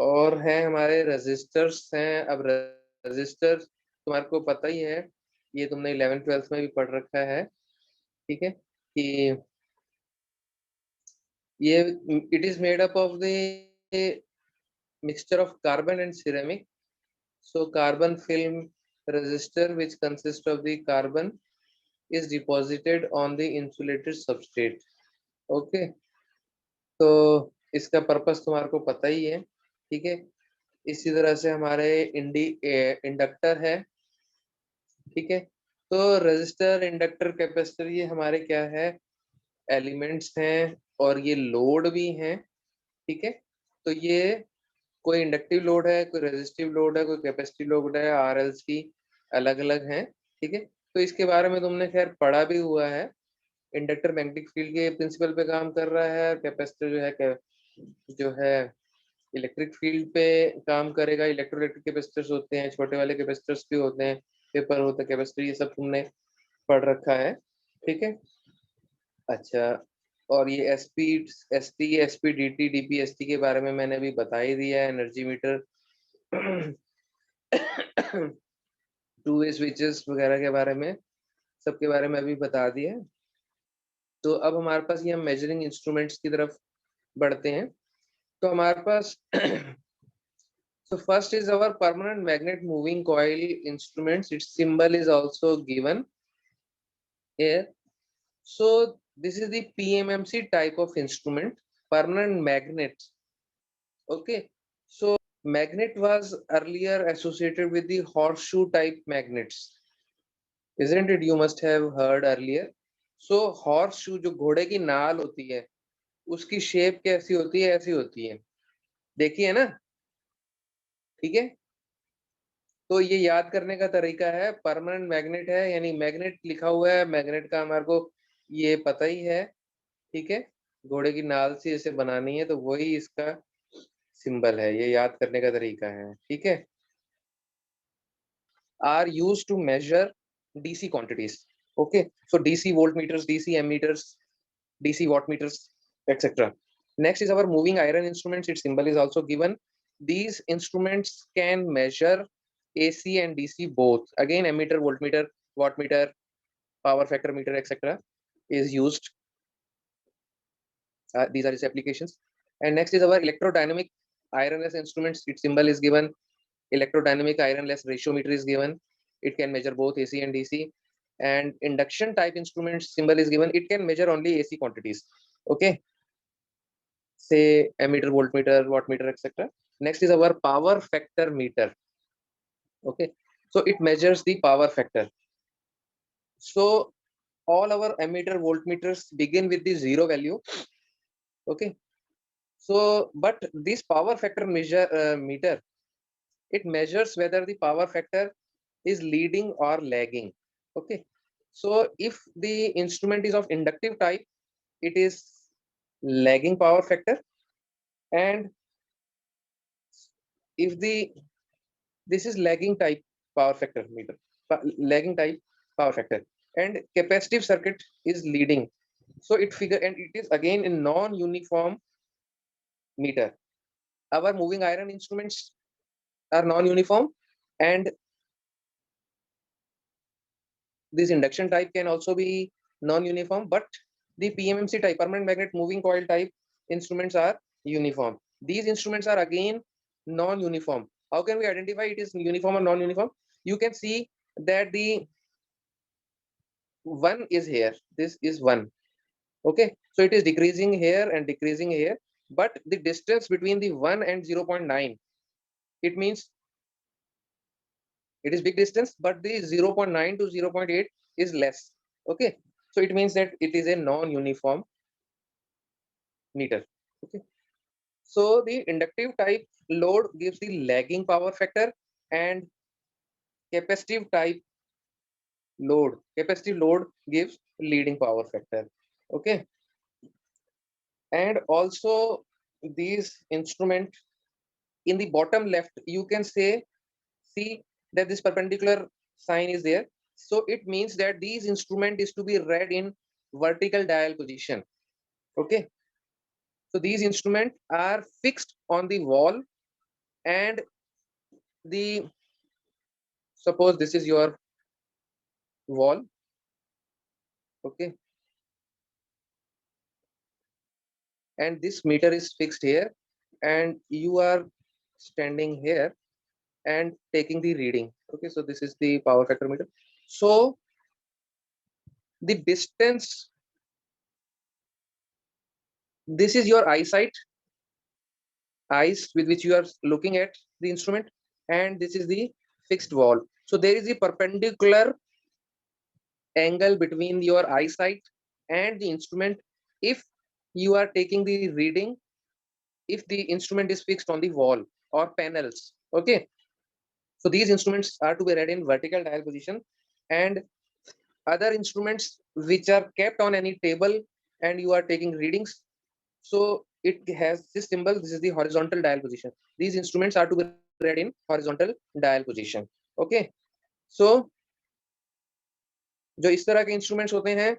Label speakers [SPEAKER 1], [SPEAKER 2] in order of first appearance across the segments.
[SPEAKER 1] और है हमारे रेजिस्टर्स हैं। अब रेजिस्टर्स तुम्हारे को पता ही है, ये तुमने 11th-12th में भी पढ़ रखा है, ठीक है, कि ये it is made up of the mixture of carbon and ceramic. So carbon film resistor, which consists of the carbon, is deposited on the insulated substrate. Okay, तो इसका पर्पस तुम्हारे को पता ही है, ठीक है। इसी तरह से हमारे इंडक्टर है, ठीक है। तो रेजिस्टर, इंडक्टर, कैपेसिटर, ये हमारे क्या है, एलिमेंट्स हैं, और ये लोड भी हैं, ठीक है। तो ये कोई इंडक्टिव लोड है, कोई रेजिस्टिव लोड है, कोई कैपेसिटिव लोड है, आरएल्स की अलग अलग हैं, ठीक है। तो इसके बारे में तुमने खैर पढ़ा भी हुआ है। इंडक्टर मैग्नेटिक फील्ड के प्रिंसिपल पे काम कर रहा है, कैपेसिटर जो है इलेक्ट्रिक फील्ड पे काम करेगा। इलेक्ट्रोइलेक्ट्रिक कैपेसिटर्स होते हैं, छोटे वाले कैपेसिटर्स भी होते हैं, पेपर होता है कैपेसिटर, ये सब तुमने पढ़ रखा है, ठीक है। अच्छा, और ये SP, ST, SP DT, DP ST के बारे में मैंने अभी बता ही दिया है। Energy meter, two way switches वगैरह के बारे में, सबके बारे में अभी बता दिया। तो अब हमारे पास ये हम मेजरिंग इंस्ट्रूमेंट्स की तरफ बढ़ते हैं। तो हमारे पास so first is our permanent magnet moving coil instruments. Its symbol is also given here. So this is the PMMC type of instrument, permanent magnet. Okay, so magnet was earlier associated with the horseshoe type magnets, isn't it? You must have heard earlier. So horseshoe, जो घोड़े की नाल होती है, उसकी shape कैसी होती है, ऐसी होती है, देखिए है ना, ठीक है। तो ये याद करने का तरीका है, परमानेंट मैग्नेट है, यानी मैग्नेट लिखा हुआ है, मैग्नेट का हमारे को ये पता ही है, ठीक है। घोड़े की नाल से इसे बनानी है, तो वही इसका सिंबल है, ये याद करने का तरीका है, ठीक है। Are use to measure DC quantities, okay. So DC volt meters, DC ammeters, DC watt meters, etc. Next is our moving iron instruments. Its symbol is also given. These instruments can measure AC and DC both. Again, ammeter, voltmeter, wattmeter, power factor meter, etc. is used. These are its applications. And next is our electrodynamic ironless instruments. Its symbol is given. Electrodynamic ironless ratiometer is given. It can measure both AC and DC. And induction type instruments symbol is given. It can measure only AC quantities. Okay. Say ammeter, voltmeter, wattmeter, etc. Next is our power factor meter. Okay. So it measures the power factor. So all our ammeter, voltmeters begin with the zero value. Okay. So, but this power factor meter, it measures whether the power factor is leading or lagging. Okay. So if the instrument is of inductive type, it is lagging power factor, and if this is lagging type power factor meter, lagging type power factor, and capacitive circuit is leading. So it figure, and it is again in non-uniform meter. Our moving iron instruments are non-uniform, and this induction type can also be non-uniform, but the PMMC type, permanent magnet moving coil type instruments are uniform. These instruments are again non-uniform. How can we identify it is uniform or non-uniform? You can see that the 1 is here, this is 1. Okay, so it is decreasing here and decreasing here, but the distance between the 1 and 0.9, it means it is big distance, but the 0.9 to 0.8 is less. Okay, so it means that it is a non-uniform meter. Okay, so the inductive type load gives the lagging power factor, and capacitive type capacitive load gives leading power factor. Okay, and also these instrument in the bottom left, you can see that this perpendicular sign is there. So it means that these instrument is to be read in vertical dial position. Okay, so these instruments are fixed on the wall and the suppose this is your wall. Okay, and this meter is fixed here, and you are standing here and taking the reading. Okay, so this is the power factor meter. So the distance, this is your eyesight, eyes with which you are looking at the instrument, and this is the fixed wall. So there is a perpendicular angle between your eyesight and the instrument if you are taking the reading, if the instrument is fixed on the wall or panels. Okay, so these instruments are to be read in vertical dial position, and other instruments which are kept on any table and you are taking readings, so it has this symbol. This is the horizontal dial position. These instruments are to be read in horizontal dial position. Okay, so जो इस तरह के instruments होते हैं,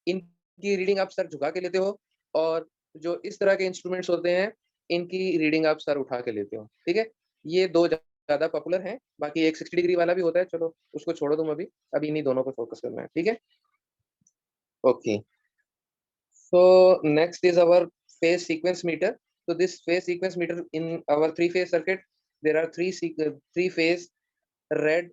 [SPEAKER 1] इनकी reading आप sir झुका के लेते हो, और जो इस तरह के इंस्ट्रूमेंट्स होते हैं, इनकी रीडिंग आप सर उठा के लेते हो। ठीक है, ये दो ज्यादा पॉपुलर हैं। बाकी एक 60 डिग्री वाला भी होता है, चलो उसको छोड़ो तुम, अभी अभी इन्हीं दोनों पे फोकस करना है। ठीक है, okay. So next is our phase sequence meter. So this phase sequence meter, in our three phase circuit, there are three phase red,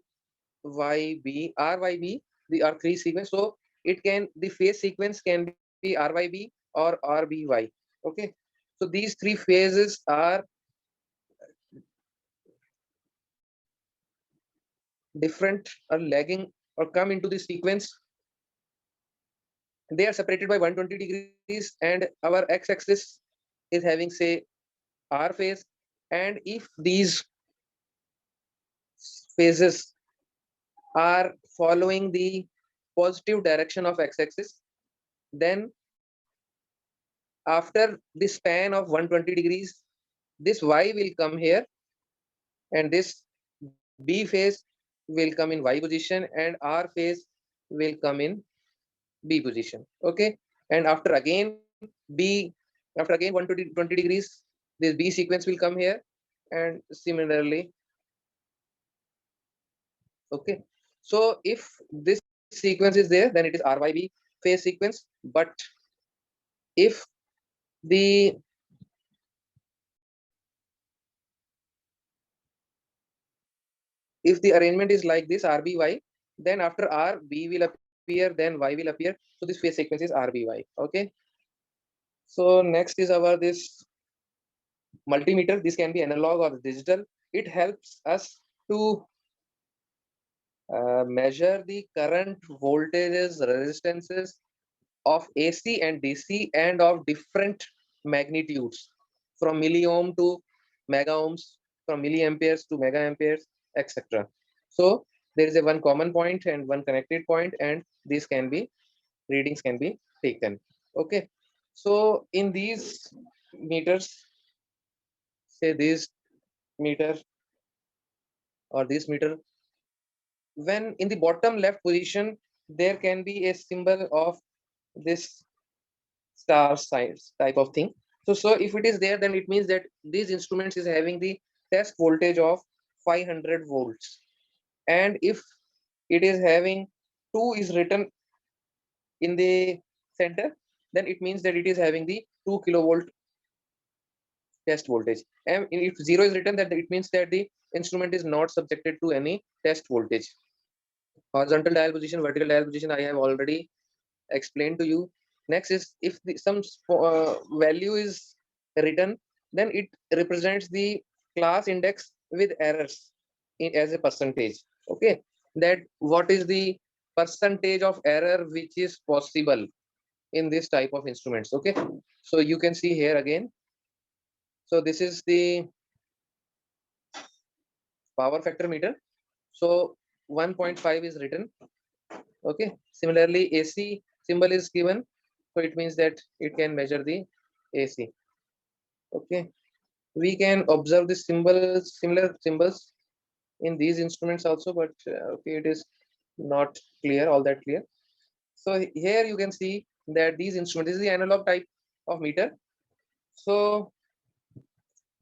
[SPEAKER 1] YB, RYB. The are three sequence. So it can, the phase sequence can be RYB or RBY. Okay. So these three phases are different or lagging or come into the sequence. They are separated by 120 degrees, and our x-axis is having, say, R phase. And if these phases are following the positive direction of x-axis, then after the span of 120 degrees, this y will come here, and this B phase will come in y position, and R phase will come in B position. Okay, and after again B, after again 120 degrees, this B sequence will come here, and similarly. Okay, so if this sequence is there, then it is RYB phase sequence. But if the arrangement is like this, RBY, then after R, B will appear, then Y will appear. So this phase sequence is RBY. Okay, so next is our this multimeter. This can be analog or digital. It helps us to measure the current, voltages, resistances of AC and DC, and of different magnitudes, from milliohm to mega ohms, from milliamperes to mega amperes, etc. So there is a one common point and one connected point, and these can be, readings can be taken. Okay, so in these meters, say this meter or this meter, when in the bottom left position, there can be a symbol of this star size type of thing. So if it is there, then it means that these instruments is having the test voltage of 500 volts. And if it is having 2 is written in the center, then it means that it is having the 2 kilovolt test voltage. And if 0 is written, that it means that the instrument is not subjected to any test voltage. Horizontal dial position, vertical dial position, I have already explained to you. Next is, if some value is written, then it represents the class index with errors as a percentage. Okay, that what is the percentage of error which is possible in this type of instruments. Okay, so you can see here again. So this is the power factor meter. So 1.5 is written. Okay, similarly AC symbol is given, so it means that it can measure the AC. Okay, we can observe the symbols, similar symbols in these instruments also, but okay, it is not clear, all that clear. So here you can see that these instruments, this is the analog type of meter. So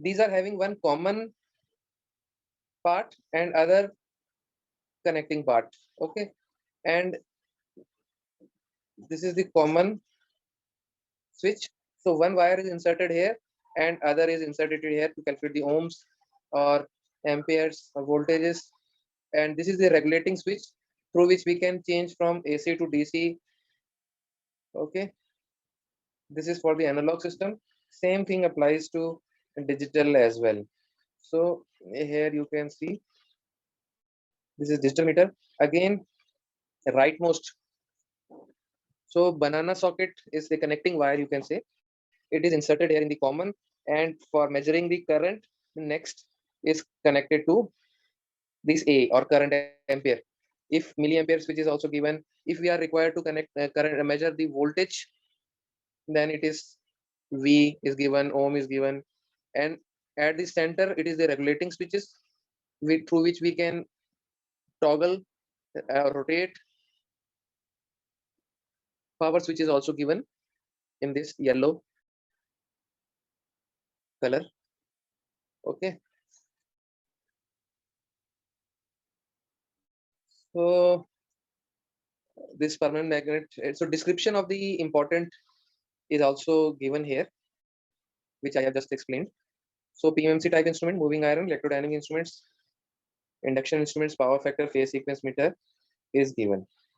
[SPEAKER 1] these are having one common part and other connecting part. Okay, and this is the common switch. So one wire is inserted here and other is inserted here to calculate the ohms or amperes or voltages. And this is the regulating switch through which we can change from AC to DC. Okay, this is for the analog system. Same thing applies to digital as well. So here you can see this is digital meter. Again, rightmost. So banana socket is the connecting wire, you can say. It is inserted here in the common, and for measuring the current, next is connected to this A or current ampere. If milliampere switch is also given, if we are required to connect current measure the voltage, then it is V is given, ohm is given, and at the center it is the regulating switches through which we can toggle, rotate. Power switch is also given in this yellow color. Okay, so this permanent magnet. So description of the important is also given here, which I have just explained. So PMMC type instrument, moving iron, electrodynamic instruments, induction instruments, power factor, phase sequence meter is given.